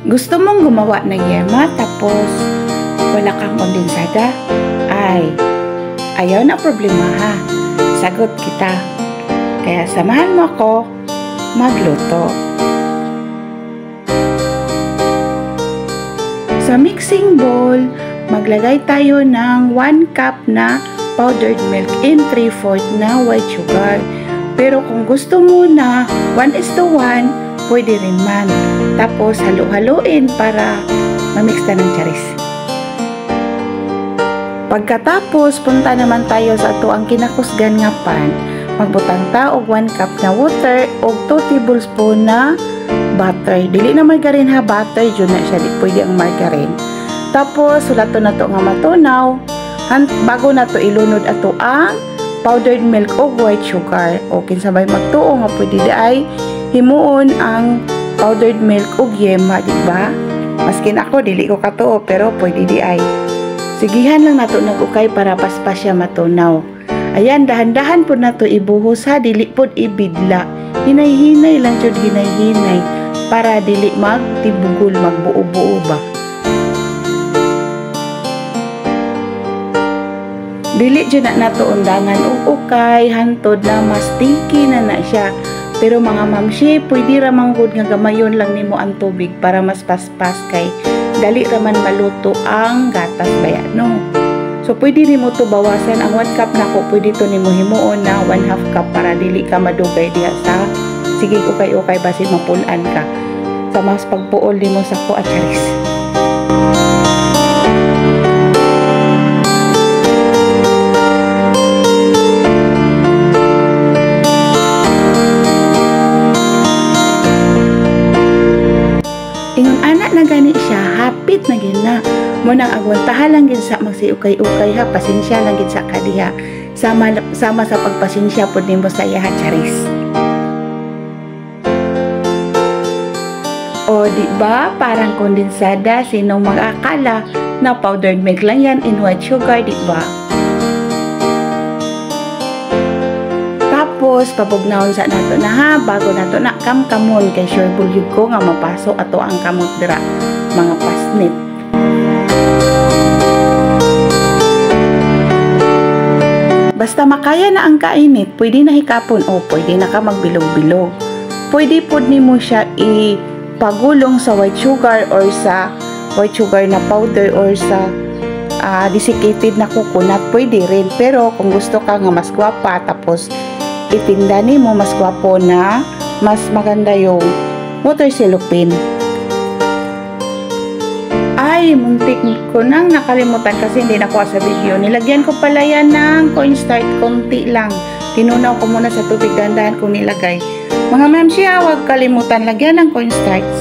Gusto mong gumawa ng yema tapos wala kang kondensada? Ay, ayaw na problema ha. Sagot kita. Kaya samahan mo ako magluto. Sa mixing bowl, maglagay tayo ng 1 cup na powdered milk in 3/4 na white sugar. Pero kung gusto mo na 1:1, pwede rin man. Tapos halo-haloin para mamix na ng charis. Pagkatapos, punta naman tayo sa ato ang kinakusgan nga pan. Magbutang ta og 1 cup na water og 2 tablespoon na butter. Dili na margarine ha, butter jud na siya, di pwede ang margarine. Tapos sulato na to nga matunaw. Bago na to ilunod ato ang powdered milk o white sugar. O kinsabay magtuo nga pwede ay himuon ang powdered milk o yema, di ba? Maskin ako dili ko katuo pero pwede di ay. Sigihan lang nato nag-ukay para paspas siya matunaw. Ayan, dahan-dahan po na to ibuhos ha, dili po ibidla. Hinay-hinay lang jud, hinay-hinay para dili magtibugol, magbuo-buo ba. Dili jud na nato undangan og ukay hantod na mas sticky na siya. Pero mga mamshi, pwede ra manggod nga gamayon lang nimo ang tubig para mas paspas kay dali ra man maluto ang gatas baya no. So pwede nimo to bawasan ang 1 cup nako, pwede to nimo himuon na 1/2 cup para dili ka madugay diha sa sige ukay-ukay basin mapulan ka. Sa mas pagpuol nimo sa ko at charis. Ingon anak na gani siya, hapit na gid na. Munang agwantahan lang gid sa magsiukay-ukay ha, pasensya lang gid sa kadiha. Sama sa pagpasensya pod nimo sa iya charis. O di ba parang kondensada, sinong mag-akala na powdered milk lang yan in white sugar, di ba? Tapos pabugnawon sa nato na ha, bago nato na kamkamon kay sure bulyog ko nga mapasok ato ang kamot dira mga pasnit. Basta makaya na ang kainit, pwede na hikapon o pwede na ka magbilog-bilog. Pwede pod nimo siya ipagulong sa white sugar or sa white sugar na powder or sa desiccated na coconut, pwede rin. Pero kung gusto ka nga mas gwapa tapos itinda nimo mas gwapo na, mas maganda yung water cellophane. Ay, muntik ko nang nakalimutan kasi hindi nakuha sa video. Nilagyan ko pala yan ng cornstarch, konti lang. Tinunaw ko muna sa tubig, dandahan ko nilagay. Mga mamsi, huwag kalimutan lagyan ng cornstarch.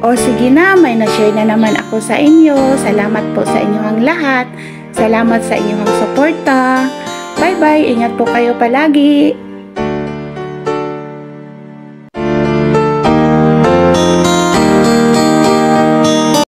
O sige na, may na-share na naman ako sa inyo. Salamat po sa inyong lahat. Salamat sa inyong suporta. Bye-bye, ingat po kayo palagi.